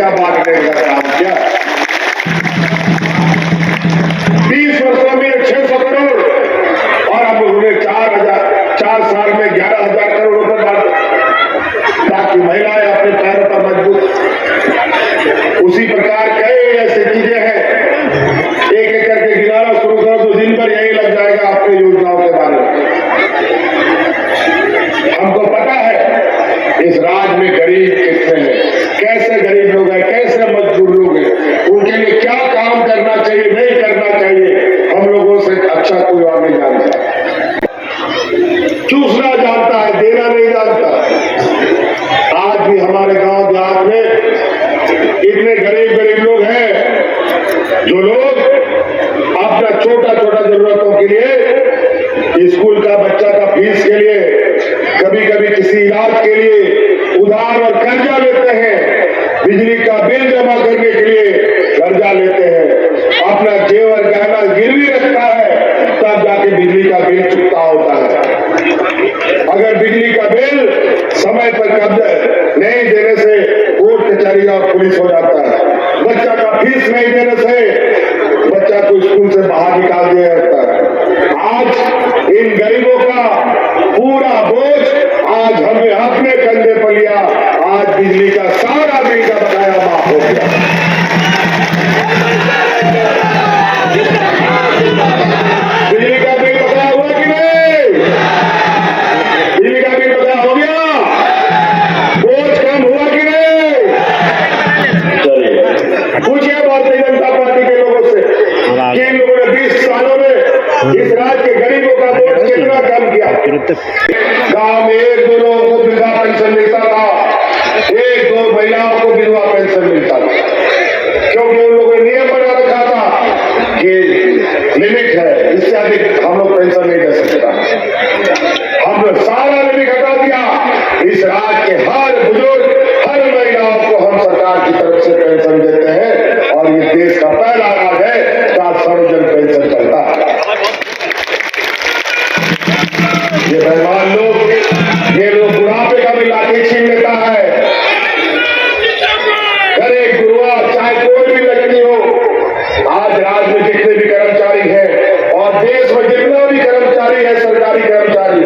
रुपया बांटने का काम किया। 20 वर्षों में 600 करोड़ और अब उन्होंने 4 साल में 11,000 करोड़ रुपए बांटे ताकि महिलाएं अपने पैरों पर मजबूत। उसी प्रकार कई ऐसी चीजें हैं, एक एक करके गिनाना शुरू करो तो दिन भर यही लग जाएगा अपनी योजनाओं के बारे में। हमको पता है इस राज्य में गरीब कितने हैं, कैसे गरीब लोग हैं, कैसे मजदूर लोग हैं, उनके लिए क्या काम करना चाहिए, नहीं करना चाहिए, हम लोगों से अच्छा कोई और नहीं जानता। चूसना जानता है, देना नहीं जानता। आज भी हमारे गांव देहात में इतने गरीब गरीब लोग हैं जो लोग अपना छोटा छोटा जरूरतों के लिए, स्कूल का बच्चा का फीस के लिए, कभी कभी किसी इलाज के लिए उधार और कर्जा लेते हैं, बिजली का बिल जमा करने के लिए कर्जा लेते हैं, अपना जेवर गहना गिरवी रखता है, तब जाके बिजली का बिल चुकता होता है। अगर बिजली का बिल समय पर कब्जा नहीं देने से कोर्ट कचहरी और पुलिस हो जाता है, बच्चा का फीस नहीं देने से बच्चा को स्कूल से बाहर निकाल दिया जाता है। आज इन गरीबों का पूरा बोझ आज हमने अपने कंधे पर लिया। आज बिजली का सारा बिल का बकाया माफ हो गया। बिजली का बिल बकाया हुआ कि नहीं? बिजली का बिल बकाया हो गया? बोझ कम हुआ कि नहीं? चलिए पूछिए भारतीय जनता पार्टी के लोगों से कि इन लोगों ने 20 सालों में इस राज्य के गरीबों का बोझ कितना कम किया। गांव में 1-2 लोगों को वृद्धा पेंशन मिलता था, 1-2 महिलाओं को विधवा पेंशन मिलता था, क्योंकि उन लोगों ने नियम बना रखा था कि लिमिट है, इससे अधिक हम लोग पेंशन नहीं दे सकता। हमने सारा लिमिट हटा दिया। इस राज्य के हर बुजुर्ग, हर महिलाओं को हम सरकार की तरफ से पेंशन देते हैं और ये देश का पहला राज्य है जहां सर्वजन पेंशन चलता है। ये बेईमान लोग, ये लोग बुढ़ापे का भी लाठी छीन लेता है। अरे गुरुआ, चाहे कोई भी व्यक्ति हो, आज राज्य में जितने भी कर्मचारी हैं और देश में जितना भी कर्मचारी है, सरकारी कर्मचारी,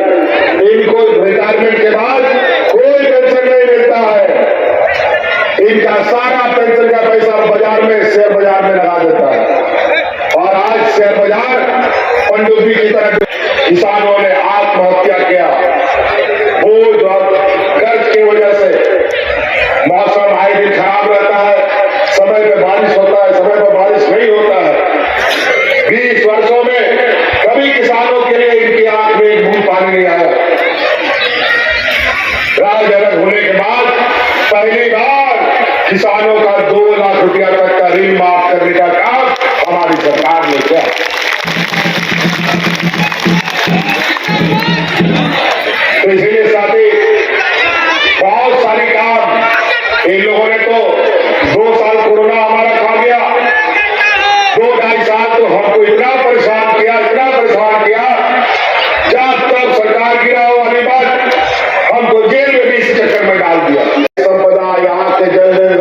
इनको रिटायरमेंट के बाद कोई पेंशन नहीं मिलता है। इनका सारा पेंशन का पैसा बाजार में, शेयर बाजार में लगा देता है और आज शेयर बाजार पनडुब्बी की तरह। किसानों ने आत्महत्या किया बोझ और कर्ज की वजह से। मौसम आए दिन खराब रहता है, समय पे बारिश होता है, समय पर बारिश नहीं होता है। 20 वर्षों में कभी किसानों के लिए इनकी आंख में एक बूंद पानी नहीं आया। राज्य अलग होने के बाद पहली बार किसानों का 2 लाख रुपया तक का ऋण माफ करने का काम हमारी सरकार ने किया। तो इसलिए साथी, बहुत सारे काम इन लोगों ने तो 2 साल कोरोना हमारा खा गया, 2-2.5 साल तो हमको इतना परेशान किया, जब तक सरकार गिरा हो वाली बात हमको जेल में भी इस चक्कर में डाल दिया। संपदा यहाँ के जमीन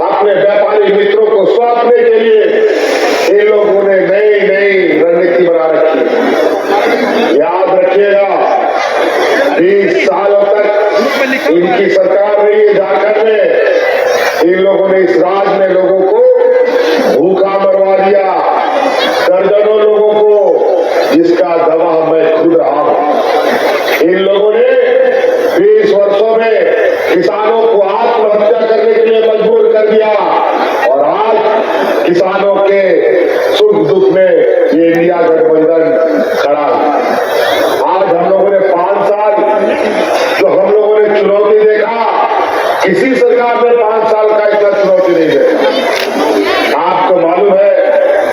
अपने व्यापारी मित्रों को सौंपने के लिए इन लोगों ने नई रणनीति बना रखी। याद रखिएगा, 20 सालों तक इनकी सरकार रही है झारखंड में। इन लोगों ने इस राज्य में लोगों को भूखा मरवा दिया, दर्जनों लोगों को, जिसका गवाह मैं खुद रहा हूं। इन लोगों ने 20 वर्षों में किसानों को आत्महत्या करने के लिए मजबूर कर दिया और आज किसानों के सुख दुख में ये इंडिया गठबंधन खड़ा है। आज हम लोगों ने 5 साल जो हम लोगों ने चुनौती देखा, किसी सरकार ने 5 साल का इतना चुनौती नहीं देखा। आपको मालूम है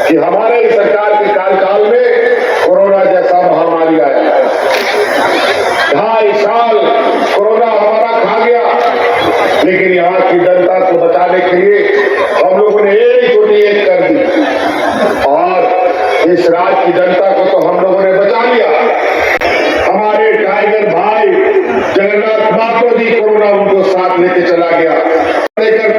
कि हमारे ही सरकार के कार्यकाल में कोरोना जैसा महामारी आया। 2.5 साल कोरोना हमारा खा गया, लेकिन यहाँ की जनता को बचाने के लिए हम लोगों ने एक छोटी एक कर दी और इस राज्य की जनता को तो हम लोगों ने बचा लिया। हमारे टाइगर भाई जगन्नाथ महातो जी, कोरोना उनको साथ लेके चला गया। लेकर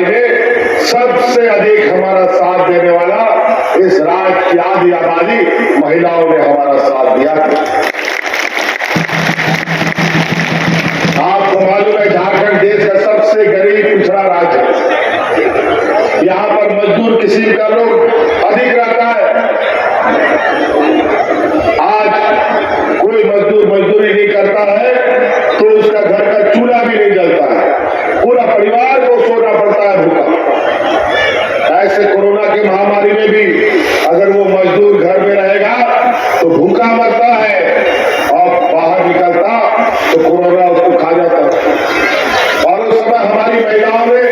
लड़ाई में सबसे अधिक हमारा साथ देने वाला इस राज्य की आधी आबादी महिलाओं ने हमारा साथ दिया। आपको मालूम है झारखंड देश का सबसे गरीब पिछड़ा राज्य है। यहाँ पर मजदूर किस्म का लोग अधिक रहता है। आज कोई मजदूर मजदूरी नहीं करता है तो उसका घर का चूल्हा भी नहीं जलता है, पूरा परिवार को सोना पड़ता है भूखा। ऐसे कोरोना की महामारी में भी अगर वो मजदूर घर में रहेगा तो भूखा मरता है और बाहर निकलता तो कोरोना उसको खा जाता। और उस समय हमारी महिलाओं ने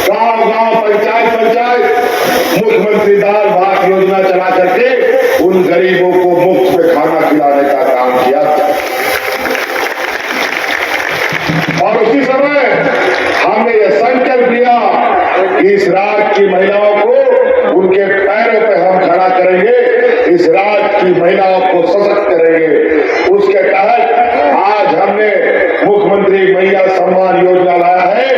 गांव-गांव, पंचायत मुख्यमंत्री दाल भात योजना चला करके उन गरीबों को मुफ्त में खाना खिलाने का काम किया। और उसी समय हमने यह संकल्प लिया कि इस राज्य की महिलाओं को उनके पैरों पे हम खड़ा करेंगे, इस राज्य की महिलाओं को सशक्त करेंगे। उसके तहत आज हमने मुख्यमंत्री महिला सम्मान योजना लाया है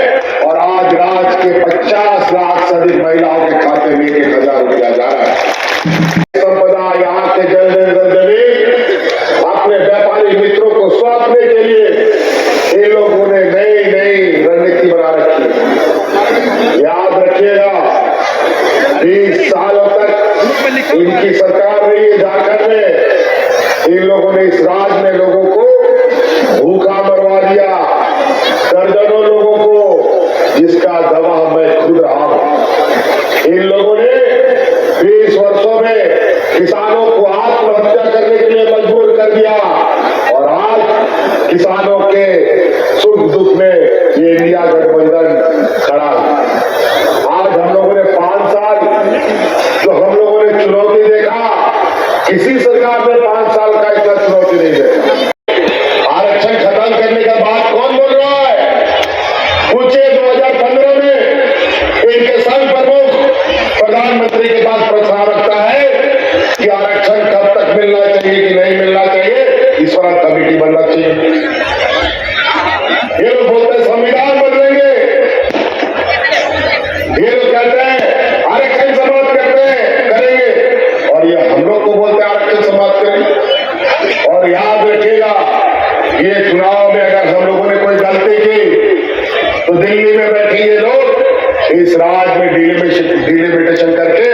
और आज राज्य के 50 लाख से अधिक महिलाओं के खाते में 1,000 रुपया जा रहा है। संपदा यहाँ के जमीन अपने व्यापारी मित्रों को सौंपने के लिए इन लोगों ने नई रणनीति बना रखी है। याद रखिएगा 20 सालों तक इनकी सरकार रही है झारखंड में। इन लोगों ने इस राज्य में लोगों को भूखा मरवा दिया, दर्जनों लोगों को, जिसका गवाह मैं खुद रहा हूं। इन लोगों ने 20 वर्षों में किसानों को आत्महत्या करने के लिए मजबूर कर दिया और आज किसानों के सुख दुख में ये इंडिया गठबंधन खड़ा है। आज हम लोगों ने 5 साल जो हम लोगों ने चुनौती देखा, किसी सरकार ने 5 साल का इतना चुनौती नहीं देखा। आरक्षण खत्म करने का बात कौन बोल रहा है? पूछे 2015 में इनके संघ प्रमुख प्रधानमंत्री के पास प्रश्न रखता है कि आरक्षण कब तक मिलना चाहिए कि नहीं मिलना चाहिए, इस पर कमेटी बनना चाहिए। ये लोग बोलते हैं संविधान बदलेंगे, ये लोग कहते हैं आरक्षण समाप्त करेंगे और ये हम लोग को बोलते हैं आरक्षण समाप्त करेंगे। और याद रखिएगा ये चुनाव में अगर हम लोगों ने कोई गलती की तो दिल्ली में बैठे ये लोग इस राज्य में डिलिमिटेशन करके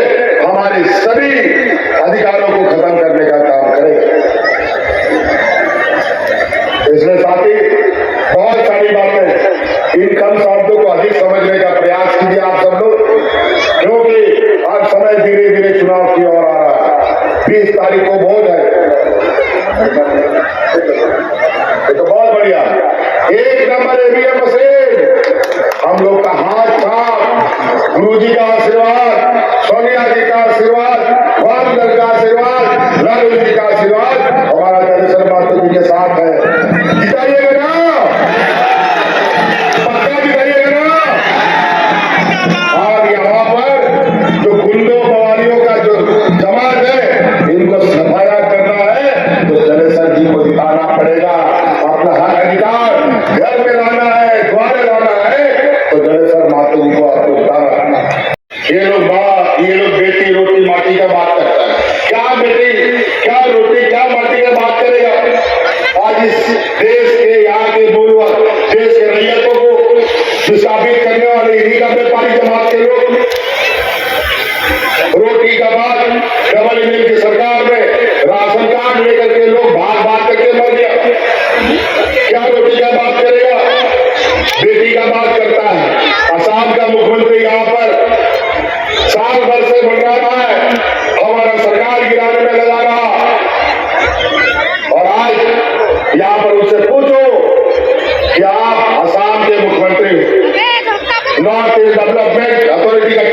हमारे सभी अधिकारों को खत्म करने का काम करेंगे। इसमें साथ ही बहुत सारी बातें, इन कम शब्दों को अधिक समझने का प्रयास कीजिए आप सब लोग, क्योंकि आज समय धीरे धीरे चुनाव की ओर आ रहा है। 20 तारीख को वोट है, ये तो बहुत बढ़िया। 1 नंबर ईवीएम मशीन हम लोग का हाथ था, गुरुजी का आशीर्वाद, सोनिया जी का आशीर्वाद, वामदल का आशीर्वाद, लालू जी का आशीर्वाद हमारा दर्शन माता जी के साथ है। जिताइएगा ना, पक्का जिताइएगा ना। और यहाँ पर जो गुंडों बवालियों का जो जमात है, इनको सफाया करना है तो जलेसर जी को दिखाना पड़ेगा। अपना हक अधिकार घर में लाना है, द्वारे लाना है तो जलेसर माता जी को आपको बताना। ये लोग बेटी रोटी माटी का बात करता है। क्या बेटी, क्या रोटी, क्या माटी का बात करेगा? आज इस देश के यहाँ के बोलवा देश के रैयतों को विस्थापित करने वाले इन्हीं का व्यापारी जमात के लोग। रोटी का बात, डबल इंजन की सरकार में राशन कार्ड लेकर के लोग भाग करके मर गया। क्या रोटी का बात करेगा? बेटी का बात करता है। असम का मुख्यमंत्री यहाँ पर साल भर से बन रहा है, हमारा सरकार गिराने में लगा रहा। और आज यहाँ पर उससे पूछो कि आप असम के मुख्यमंत्री, नॉर्थ ईस्ट डेवलपमेंट अथॉरिटी का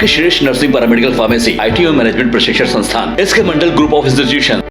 के श्रेष्ठ nursing paramedical pharmacy ITO management प्रशिक्षण संस्थान, इसके मंडल ग्रुप ऑफ इंस्टीट्यूशन